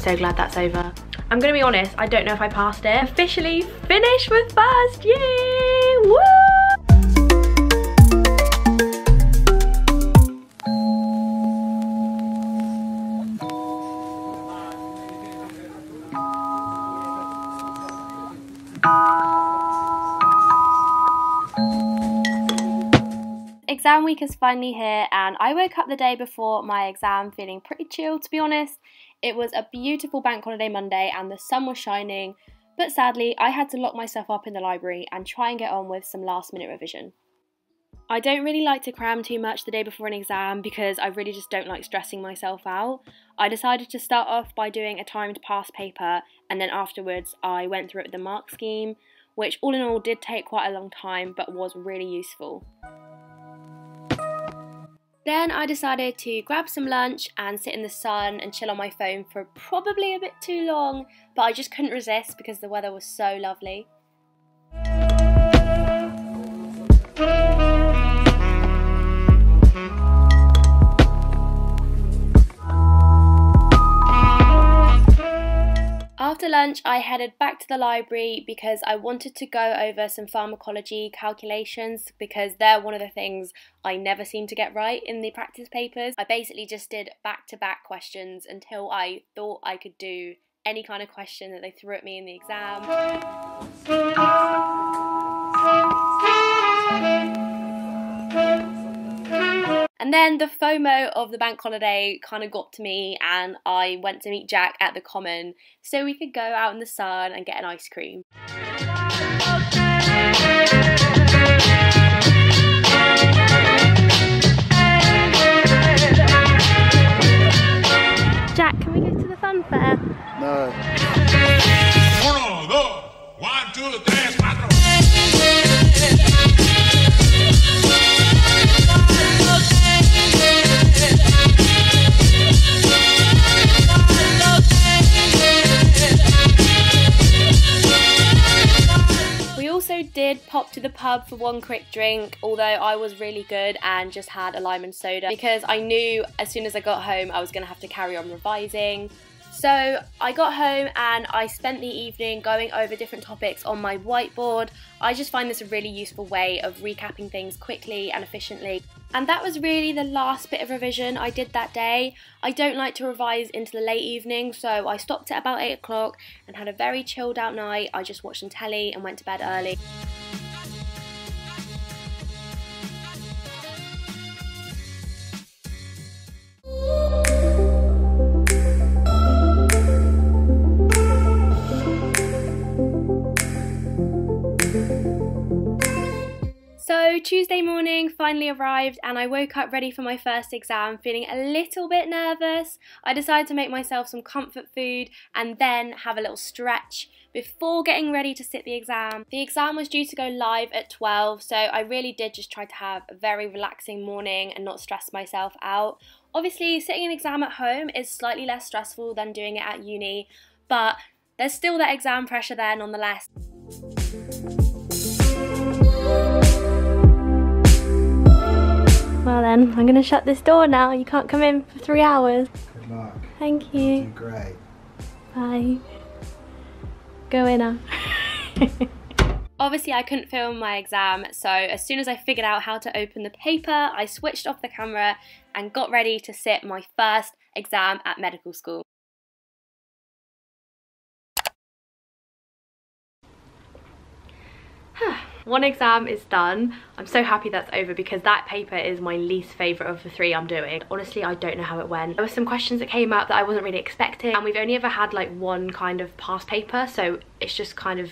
so glad that's over. I'm gonna be honest, I don't know if I passed it. Officially finished with first year! Woo! Exam week is finally here, and I woke up the day before my exam feeling pretty chill, to be honest. It was a beautiful bank holiday Monday and the sun was shining, but sadly I had to lock myself up in the library and try and get on with some last minute revision. I don't really like to cram too much the day before an exam because I really just don't like stressing myself out. I decided to start off by doing a timed pass paper, and then afterwards I went through it with the mark scheme, which all in all did take quite a long time but was really useful. Then I decided to grab some lunch and sit in the sun and chill on my phone for probably a bit too long, but I just couldn't resist because the weather was so lovely. After lunch, I headed back to the library because I wanted to go over some pharmacology calculations because they're one of the things I never seem to get right in the practice papers. I basically just did back-to-back questions until I thought I could do any kind of question that they threw at me in the exam. And then the FOMO of the bank holiday kind of got to me, and I went to meet Jack at the Common so we could go out in the sun and get an ice cream. Jack, can we go to the fun fair? No. 1, 2, 3, 4. Did pop to the pub for one quick drink, although I was really good and just had a lime and soda because I knew as soon as I got home I was going to have to carry on revising. So I got home and I spent the evening going over different topics on my whiteboard. I just find this a really useful way of recapping things quickly and efficiently. And that was really the last bit of revision I did that day. I don't like to revise into the late evening, so I stopped at about 8 o'clock and had a very chilled out night. I just watched some telly and went to bed early. So Tuesday morning finally arrived and I woke up ready for my first exam feeling a little bit nervous. I decided to make myself some comfort food and then have a little stretch before getting ready to sit the exam. The exam was due to go live at 12, so I really did just try to have a very relaxing morning and not stress myself out. Obviously sitting an exam at home is slightly less stressful than doing it at uni, but there's still that exam pressure there nonetheless. Well then, I'm going to shut this door now. You can't come in for 3 hours. Good luck. Thank you. Do great. Bye. Go in now. Obviously I couldn't film my exam, so as soon as I figured out how to open the paper, I switched off the camera and got ready to sit my first exam at medical school. One exam is done. I'm so happy that's over because that paper is my least favourite of the 3 I'm doing. Honestly, I don't know how it went. There were some questions that came up that I wasn't really expecting, and we've only ever had like one kind of past paper, so it's just kind of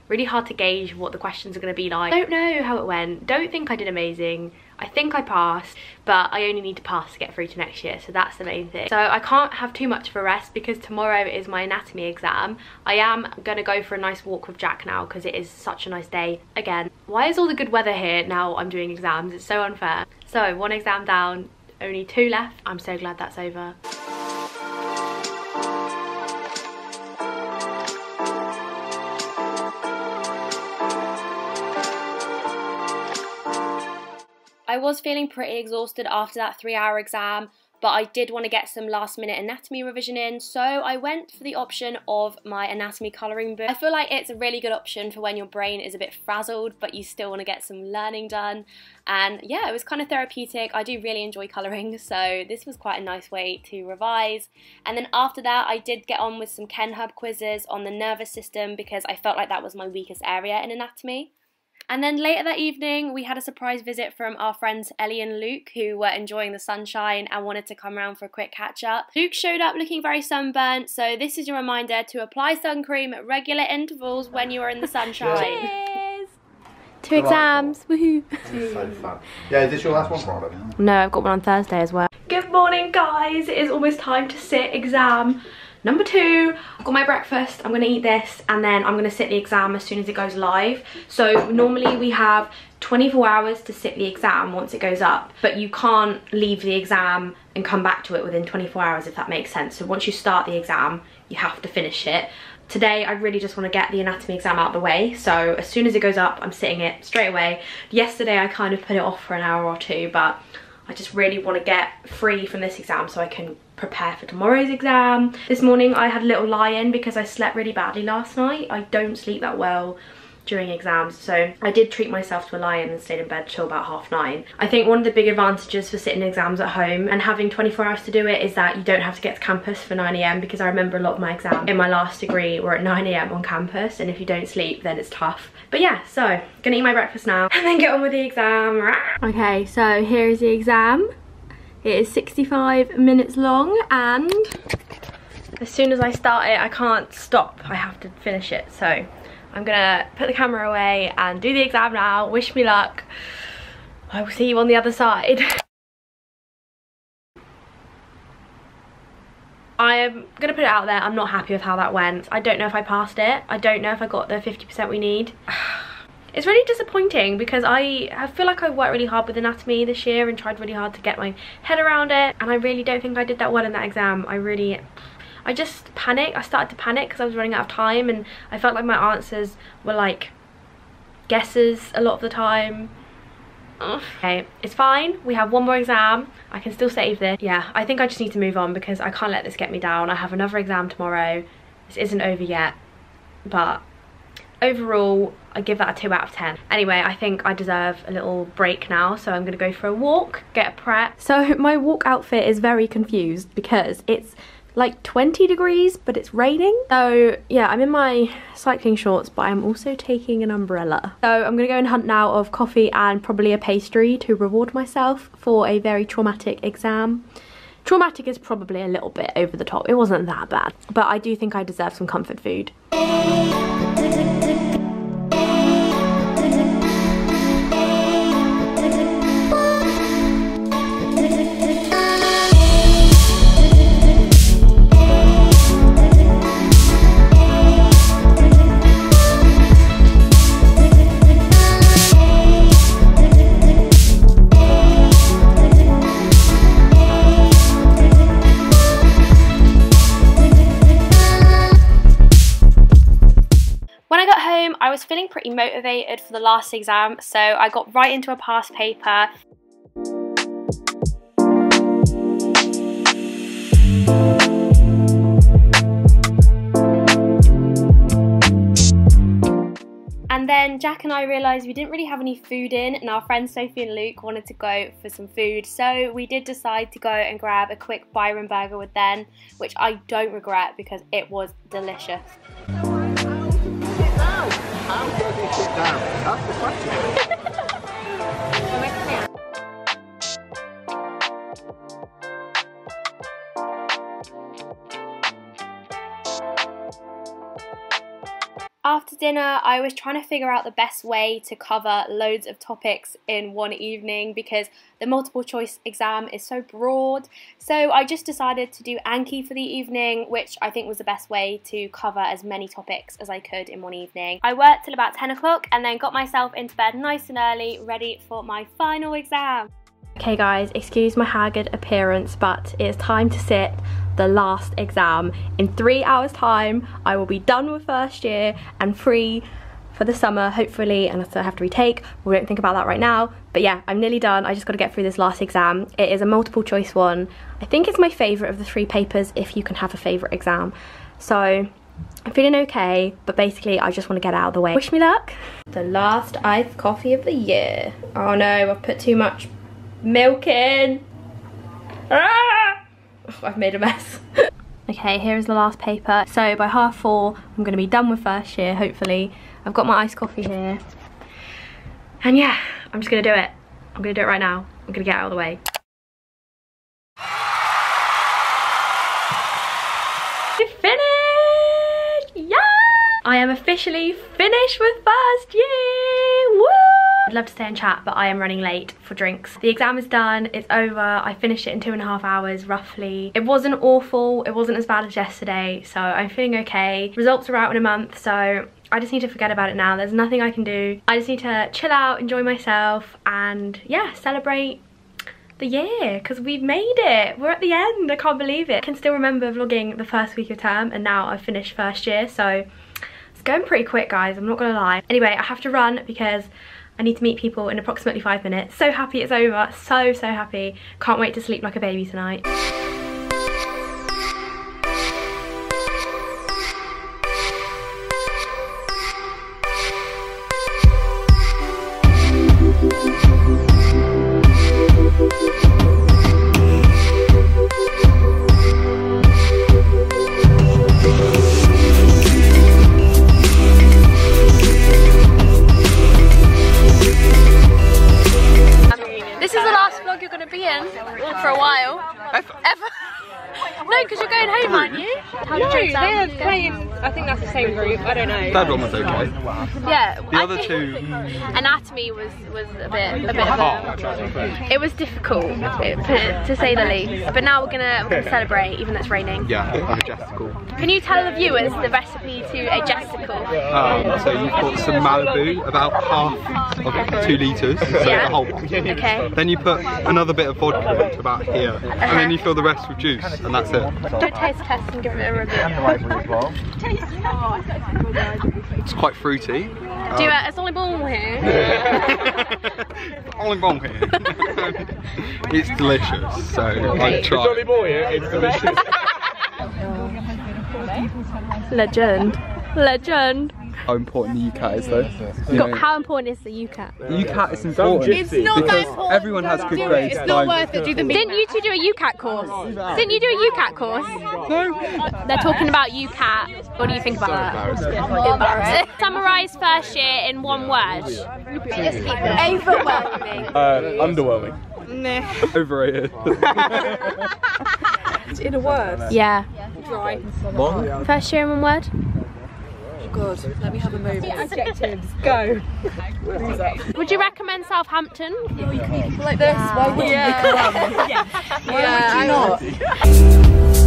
really hard to gauge what the questions are going to be like. Don't know how it went. Don't think I did amazing. I think I passed, but I only need to pass to get through to next year, so that's the main thing. So I can't have too much of a rest because tomorrow is my anatomy exam. I am going to go for a nice walk with Jack now because it is such a nice day again. Why is all the good weather here now I'm doing exams? It's so unfair. So 1 exam down, only 2 left. I'm so glad that's over. I was feeling pretty exhausted after that 3-hour exam, but I did want to get some last minute anatomy revision in, so I went for the option of my anatomy colouring book. I feel like it's a really good option for when your brain is a bit frazzled but you still want to get some learning done, and yeah, it was kind of therapeutic. I do really enjoy colouring, so this was quite a nice way to revise. And then after that I did get on with some Ken Hub quizzes on the nervous system because I felt like that was my weakest area in anatomy. And then later that evening we had a surprise visit from our friends Ellie and Luke, who were enjoying the sunshine and wanted to come around for a quick catch up. Luke showed up looking very sunburnt, so this is your reminder to apply sun cream at regular intervals when you are in the sunshine. Cheers! 2 exams, woohoo! So fun. Yeah, is this your last one, Friday? No, I've got one on Thursday as well. Good morning guys, it is almost time to sit exam number 2. I've got my breakfast, I'm gonna eat this, and then I'm gonna sit the exam as soon as it goes live. So normally we have 24 hours to sit the exam once it goes up, but you can't leave the exam and come back to it within 24 hours, if that makes sense. So once you start the exam, you have to finish it. Today I really just want to get the anatomy exam out of the way, so as soon as it goes up I'm sitting it straight away. Yesterday I kind of put it off for an hour or two, but I just really want to get free from this exam so I can prepare for tomorrow's exam. This morning I had a little lie-in because I slept really badly last night. I don't sleep that well during exams, so I did treat myself to a lie-in and stayed in bed till about 9:30. I think one of the big advantages for sitting exams at home and having 24 hours to do it is that you don't have to get to campus for 9 AM, because I remember a lot of my exams in my last degree were at 9 AM on campus, and if you don't sleep then it's tough. But yeah, so gonna eat my breakfast now and then get on with the exam. Okay, so here is the exam. It is 65 minutes long, and as soon as I start it I can't stop, I have to finish it. So I'm gonna put the camera away and do the exam now. Wish me luck. I will see you on the other side. I am gonna put it out there, I'm not happy with how that went. I don't know if I passed it. I don't know if I got the 50% we need. It's really disappointing because I feel like I worked really hard with anatomy this year and tried really hard to get my head around it, and I really don't think I did that well in that exam. I just panicked. I started to panic because I was running out of time, and I felt like my answers were like guesses a lot of the time. Ugh. Okay, it's fine. We have one more exam. I can still save this. Yeah, I think I just need to move on because I can't let this get me down. I have another exam tomorrow. This isn't over yet, but overall I give that a 2 out of 10. Anyway, I think I deserve a little break now, so I'm gonna go for a walk, get a prep. So my walk outfit is very confused because it's like 20 degrees but it's raining. So yeah, I'm in my cycling shorts, but I'm also taking an umbrella. So I'm gonna go and hunt now of coffee and probably a pastry to reward myself for a very traumatic exam. Traumatic is probably a little bit over the top. It wasn't that bad, but I do think I deserve some comfort food. I was feeling pretty motivated for the last exam, so I got right into a past paper. And then Jack and I realised we didn't really have any food in, and our friends Sophie and Luke wanted to go for some food, so we did decide to go and grab a quick Byron burger with them, which I don't regret because it was delicious. How does he sit down? That's the question. After dinner, I was trying to figure out the best way to cover loads of topics in one evening because the multiple choice exam is so broad. So I just decided to do Anki for the evening, which I think was the best way to cover as many topics as I could in one evening. I worked till about 10 o'clock and then got myself into bed nice and early, ready for my final exam. Okay guys, excuse my haggard appearance, but it is time to sit the last exam. In 3 hours time, I will be done with first year and free for the summer, hopefully, unless I have to retake. We won't think about that right now, But yeah, I'm nearly done. I just got to get through this last exam. It is a multiple choice one. I think it's my favourite of the 3 papers, if you can have a favourite exam. So I'm feeling okay, but basically I just want to get out of the way. Wish me luck. The last iced coffee of the year. Oh no, I've put too much milk in. Ah! Oh, I've made a mess. Okay, here is the last paper. So by 4:30, I'm going to be done with first year, hopefully. I've got my iced coffee here. And yeah, I'm just going to do it. I'm going to do it right now. I'm going to get out of the way. We're finished! Yeah! I am officially finished with first year! Woo! I'd love to stay and chat, but I am running late for drinks. The exam is done, it's over. I finished it in 2.5 hours, roughly. It wasn't awful, it wasn't as bad as yesterday, so I'm feeling okay. Results are out in a month, so I just need to forget about it now. There's nothing I can do. I just need to chill out, enjoy myself, and yeah, celebrate the year, because we've made it. We're at the end, I can't believe it. I can still remember vlogging the first week of term, and now I've finished first year, so it's going pretty quick, guys, I'm not gonna lie. Anyway, I have to run because I need to meet people in approximately 5 minutes. So happy it's over, so happy. Can't wait to sleep like a baby tonight. For a while. Ever? No, because you're going home, aren't you? How No, they're playing, I think that's the same group, I don't know. Third one was okay. Yeah. The other two... Anatomy was a bit of a... It was difficult, to say the least. But now we're gonna celebrate, even though it's raining. Yeah, a jesticle. Can you tell the viewers the recipe to a jesticle? So you've got some Malibu, about half of 2 litres, so Yeah. the whole one. Okay. Then you put another bit of vodka to about here, and then you fill the rest with juice, and that's it. Don't taste test and give it a review. It's quite fruity. Do you it's only bon here? Only bon here. It's delicious, so I try. Johnny boy, it's delicious. Legend. Legend. How important the UCAT is, though. How important is the UCAT? The UCAT is important. It's not because everyone has good grades. It's not worth it, do the Didn't you two do a UCAT course? Didn't you do a UCAT course? No. They're talking about UCAT. What do you think about that? Embarrassing. Summarise first year in one word. Overwhelming. Underwhelming. Overrated. In a word. Yeah. Dry. First year in one word? God, let me have a moment. Adjectives, go. Would you recommend Southampton? Like this, why wouldn't you come? Yeah, why would you not?